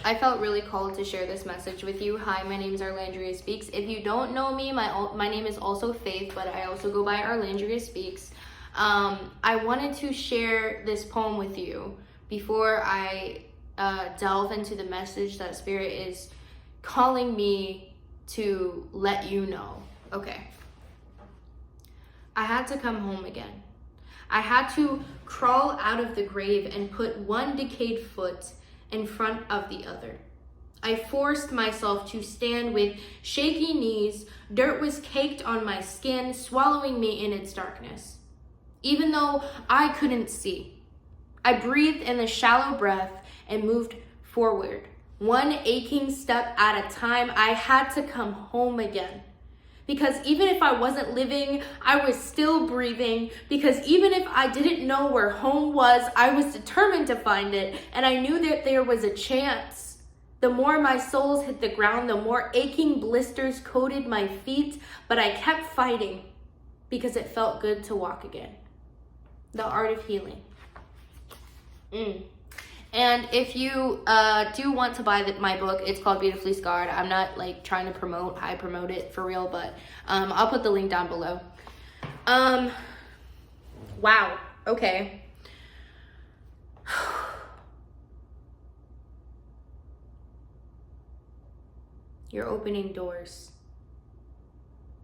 I felt really called to share this message with you. Hi, my name is Arlandria Speaks. If you don't know me, my name is also Faith, but I also go by Arlandria Speaks. I wanted to share this poem with you before I delve into the message that Spirit is calling me to let you know. Okay. I had to come home again. I had to crawl out of the grave and put one decayed foot in front of the other. I forced myself to stand with shaky knees. Dirt was caked on my skin, swallowing me in its darkness. Even though I couldn't see, I breathed in a shallow breath and moved forward. One aching step at a time, I had to come home again. Because even if I wasn't living, I was still breathing. Because even if I didn't know where home was, I was determined to find it. And I knew that there was a chance. The more my soles hit the ground, the more aching blisters coated my feet. But I kept fighting because it felt good to walk again. The Art of Healing. And if you do want to buy my book, it's called Beautifully Scarred. I'm not like trying to promote it for real, but I'll put the link down below. Wow. Okay. You're opening doors.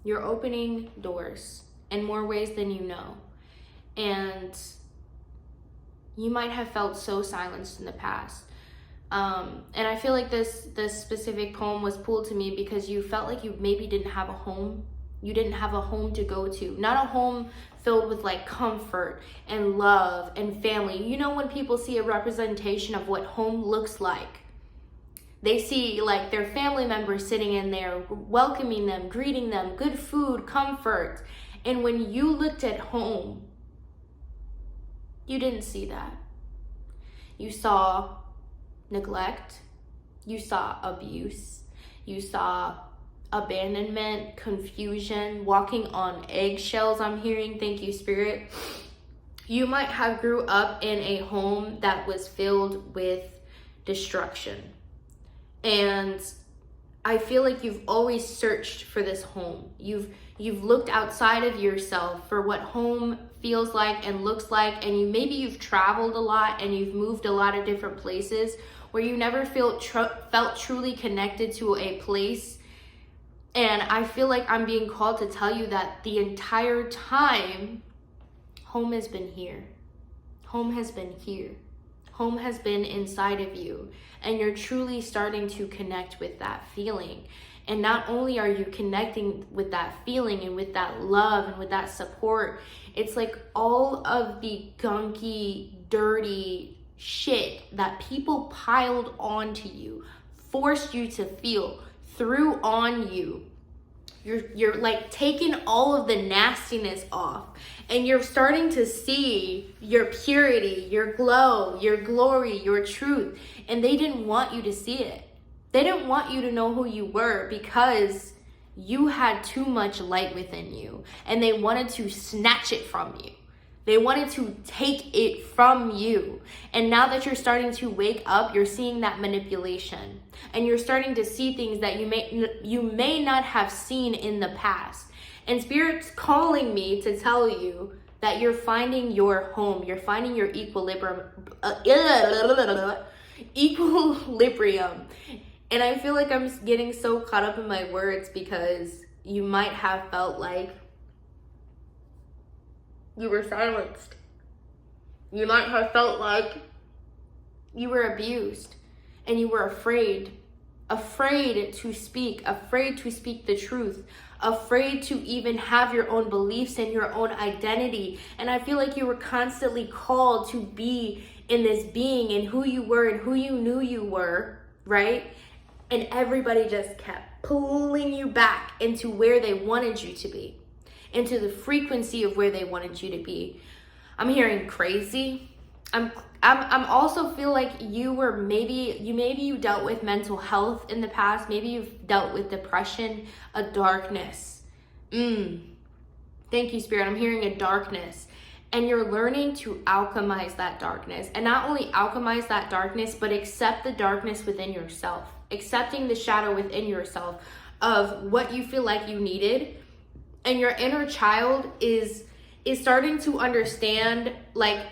You're opening doors in more ways than you know. And you might have felt so silenced in the past. And I feel like this specific poem was pulled to me because you felt like you maybe didn't have a home. You didn't have a home to go to. Not a home filled with like comfort and love and family. You know when people see a representation of what home looks like, they see like their family members sitting in there, welcoming them, greeting them, good food, comfort. And when you looked at home, you didn't see that. You saw neglect. You saw abuse. You saw abandonment, confusion, walking on eggshells, I'm hearing. Thank you, Spirit. You might have grew up in a home that was filled with destruction. And I feel like you've always searched for this home. You've looked outside of yourself for what home feels like and looks like, and maybe you've traveled a lot and you've moved a lot of different places where you never felt truly connected to a place. And I feel like I'm being called to tell you that the entire time, home has been here. Home has been here. Home has been inside of you, and you're truly starting to connect with that feeling. And not only are you connecting with that feeling and with that love and with that support, it's like all of the gunky, dirty shit that people piled onto you, forced you to feel, threw on you. You're like taking all of the nastiness off, and you're starting to see your purity, your glow, your glory, your truth. And they didn't want you to see it. They didn't want you to know who you were because you had too much light within you, and they wanted to snatch it from you. They wanted to take it from you. And now that you're starting to wake up, you're seeing that manipulation, and you're starting to see things that you may not have seen in the past. And Spirit's calling me to tell you that you're finding your home. You're finding your equilibrium. And I feel like I'm getting so caught up in my words because you might have felt like you were silenced. You might have felt like you were abused and you were afraid to speak the truth, afraid to even have your own beliefs and your own identity. And I feel like you were constantly called to be in this being and who you were and who you knew you were, right? And everybody just kept pulling you back into where they wanted you to be, into the frequency of where they wanted you to be. I'm hearing crazy. I'm also feel like you dealt with mental health in the past. Maybe you've dealt with depression, a darkness. Thank you, Spirit. I'm hearing a darkness. And you're learning to alchemize that darkness. And not only alchemize that darkness, but accept the darkness within yourself. Accepting the shadow within yourself of what you feel like you needed. And your inner child is starting to understand, like,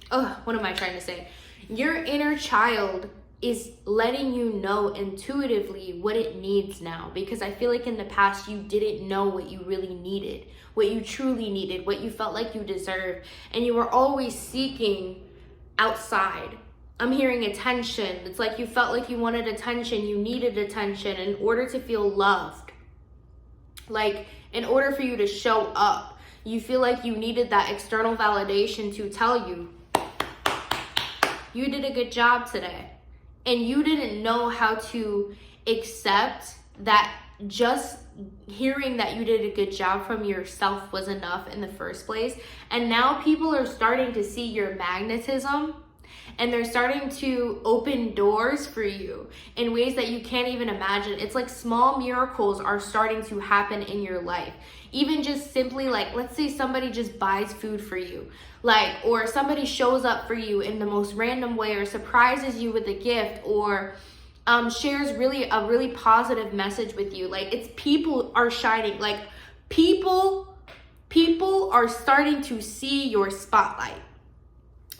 what am I trying to say? Your inner child is letting you know intuitively what it needs now. Because I feel like in the past you didn't know what you really needed, what you truly needed, what you felt like you deserved. And you were always seeking outside. I'm hearing attention. It's like you felt like you wanted attention, you needed attention in order to feel loved. Like, in order for you to show up, you feel like you needed that external validation to tell you, you did a good job today. And you didn't know how to accept that just hearing that you did a good job from yourself was enough in the first place. And now people are starting to see your magnetism, and they're starting to open doors for you in ways that you can't even imagine. It's like small miracles are starting to happen in your life. Even just simply, like, let's say somebody just buys food for you, like, or somebody shows up for you in the most random way, or surprises you with a gift, or shares a really positive message with you. Like, it's people are shining. Like, people are starting to see your spotlight.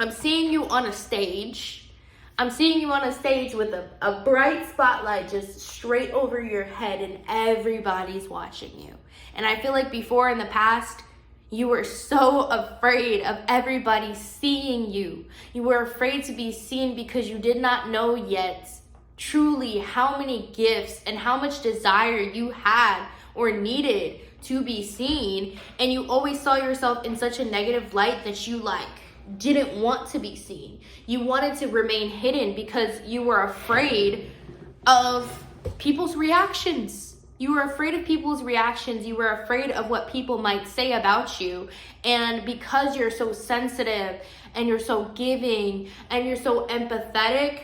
I'm seeing you on a stage. I'm seeing you on a stage with a bright spotlight just straight over your head, and everybody's watching you. And I feel like before in the past, you were so afraid of everybody seeing you. You were afraid to be seen because you did not know yet truly how many gifts and how much desire you had or needed to be seen. And you always saw yourself in such a negative light that you didn't want to be seen. You wanted to remain hidden because you were afraid of people's reactions. You were afraid of people's reactions. You were afraid of what people might say about you. And because you're so sensitive and you're so giving and you're so empathetic,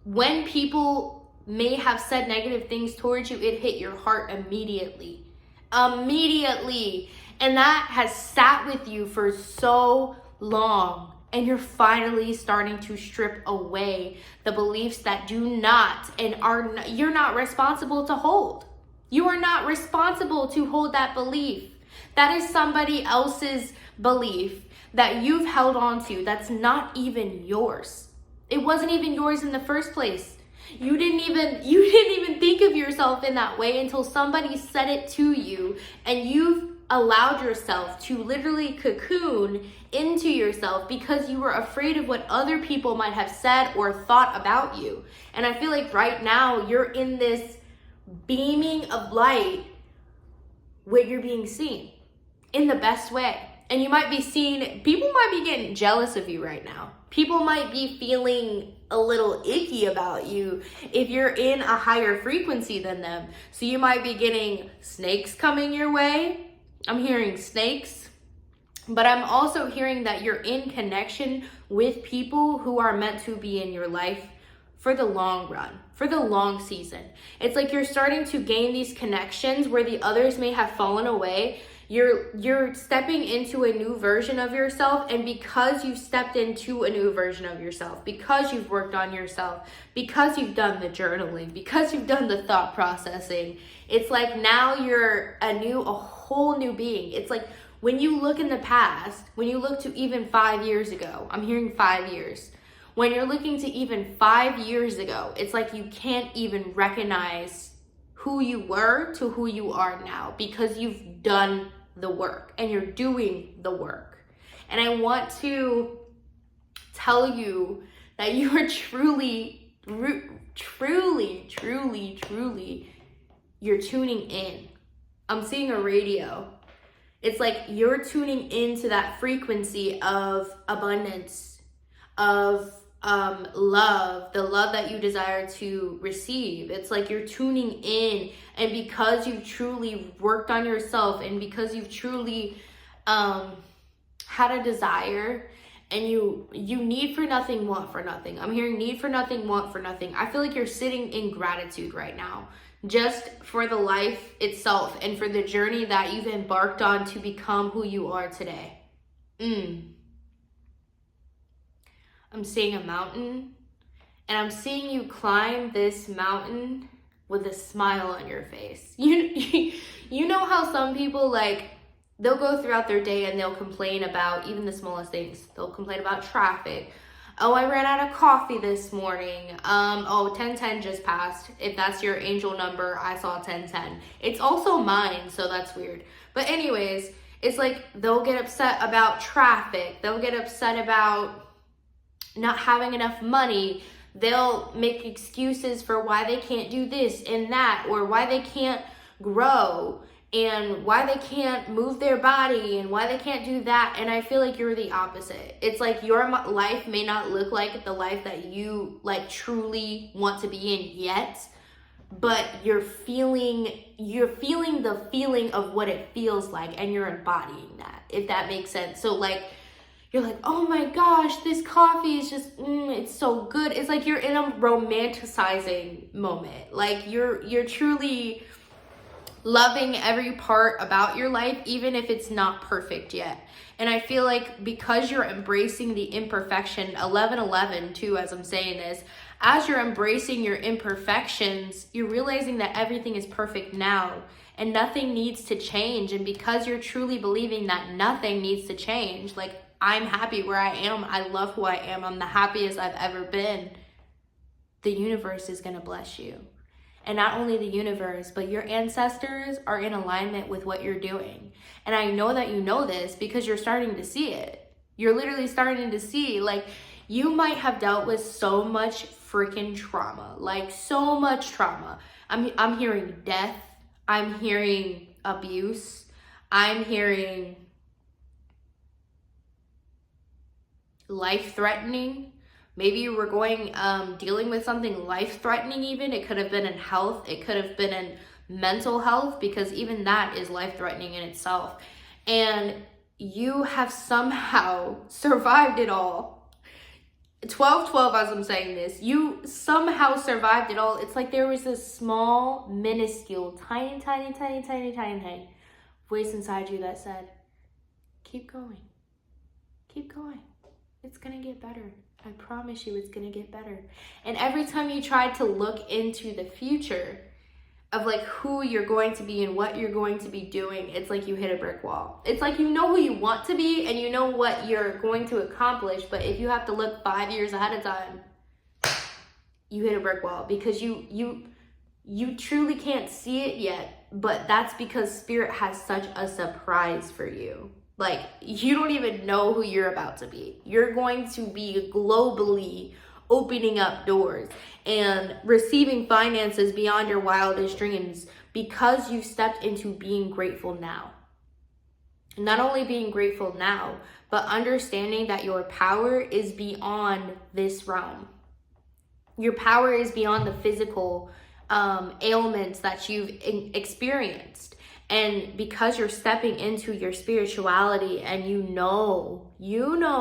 when people may have said negative things towards you, it hit your heart immediately. And that has sat with you for so long. And you're finally starting to strip away the beliefs that do not and you're not responsible to hold. You are not responsible to hold that belief. That is somebody else's belief that you've held on to. That's not even yours. It wasn't even yours in the first place. You didn't even think of yourself in that way until somebody said it to you, and you've allowed yourself to literally cocoon into yourself because you were afraid of what other people might have said or thought about you. And I feel like right now you're in this beaming of light where you're being seen in the best way. And you might be seen, people might be getting jealous of you right now. People might be feeling a little icky about you if you're in a higher frequency than them. So you might be getting snakes coming your way. I'm hearing snakes, but I'm also hearing that you're in connection with people who are meant to be in your life for the long run, for the long season. It's like you're starting to gain these connections where the others may have fallen away. You're stepping into a new version of yourself, and because you've stepped into a new version of yourself, because you've worked on yourself, because you've done the journaling, because you've done the thought processing, it's like now you're a whole new being. It's like when you look in the past, when you look to even 5 years ago, I'm hearing 5 years. When you're looking to even 5 years ago, it's like you can't even recognize who you were to who you are now because you've done the work and you're doing the work. And I want to tell you that you are truly, you're tuning in. I'm seeing a radio. It's like you're tuning into that frequency of abundance, of love, the love that you desire to receive. It's like you're tuning in, and because you've truly worked on yourself, and because you've truly had a desire, and you need for nothing, want for nothing. I'm hearing need for nothing, want for nothing. I feel like you're sitting in gratitude right now, just for the life itself and for the journey that you've embarked on to become who you are today. I'm seeing a mountain, and I'm seeing you climb this mountain with a smile on your face. You know how some people, like, they'll go throughout their day and they'll complain about even the smallest things. They'll complain about traffic. Oh, I ran out of coffee this morning. Oh, 10:10 just passed. If that's your angel number, I saw 10:10. It's also mine, so that's weird. But anyways, it's like they'll get upset about traffic. They'll get upset about not having enough money. They'll make excuses for why they can't do this and that, or why they can't grow, and why they can't move their body, and why they can't do that. And I feel like you're the opposite. It's like your life may not look like the life that you like truly want to be in yet, but you're feeling the feeling of what it feels like, and you're embodying that, if that makes sense. So like, you're like, oh my gosh, this coffee is just, it's so good. It's like you're in a romanticizing moment. Like you're truly loving every part about your life, even if it's not perfect yet. And I feel like because you're embracing the imperfection, 11:11 too, as I'm saying this, as you're embracing your imperfections, you're realizing that everything is perfect now and nothing needs to change. And because you're truly believing that nothing needs to change, like, I'm happy where I am, I love who I am, I'm the happiest I've ever been, the universe is going to bless you. And not only the universe, but your ancestors are in alignment with what you're doing. And I know that you know this because you're starting to see it. You're literally starting to see, like, you might have dealt with so much freaking trauma, like so much trauma. I'm hearing death. I'm hearing abuse. I'm hearing life-threatening. Maybe you were dealing with something life-threatening even. It could have been in health. It could have been in mental health, because even that is life-threatening in itself. And you have somehow survived it all. 12:12, as I'm saying this, you somehow survived it all. It's like there was this small, minuscule, tiny voice inside you that said, keep going. Keep going. It's going to get better. I promise you it's going to get better. And every time you try to look into the future of like who you're going to be and what you're going to be doing, it's like you hit a brick wall. It's like you know who you want to be and you know what you're going to accomplish, but if you have to look 5 years ahead of time, you hit a brick wall, because you truly can't see it yet, but that's because Spirit has such a surprise for you. Like, you don't even know who you're about to be. You're going to be globally opening up doors and receiving finances beyond your wildest dreams, because you stepped into being grateful now. Not only being grateful now, but understanding that your power is beyond this realm. Your power is beyond the physical ailments that you've experienced. And because you're stepping into your spirituality, and you know,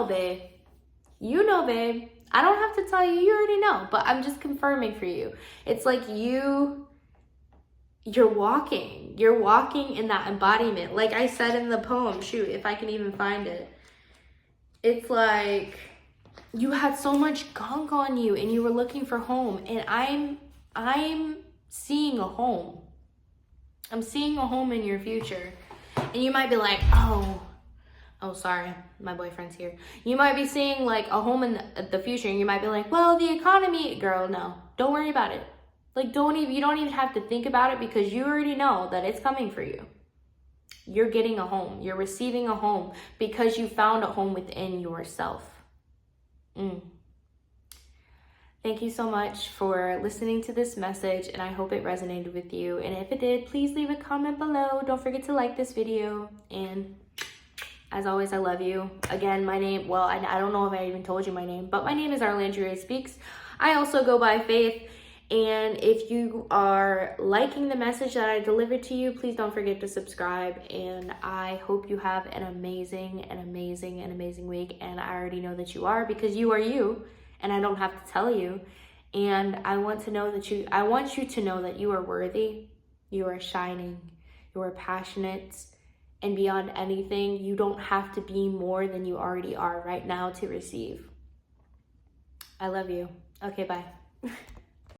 babe, I don't have to tell you, you already know, but I'm just confirming for you. It's like you're walking in that embodiment. Like I said in the poem, shoot, if I can even find it. It's like you had so much gunk on you and you were looking for home, and I'm seeing a home. I'm seeing a home in your future. And you might be like, oh, sorry, my boyfriend's here. You might be seeing like a home in the future, and you might be like, well, the economy, girl, no, don't worry about it. Like, you don't even have to think about it, because you already know that it's coming for you. You're getting a home. You're receiving a home because you found a home within yourself. Thank you so much for listening to this message, and I hope it resonated with you. And if it did, please leave a comment below. Don't forget to like this video. And as always, I love you. Again, my name, well, I don't know if I even told you my name, but my name is Arlandria Speaks. I also go by Faith. And if you are liking the message that I delivered to you, please don't forget to subscribe. And I hope you have an amazing week. And I already know that you are, because you are you. And I don't have to tell you. And I want you to know that you are worthy, you are shining, you are passionate, And beyond anything, you don't have to be more than you already are right now to receive. I love you. Okay, bye.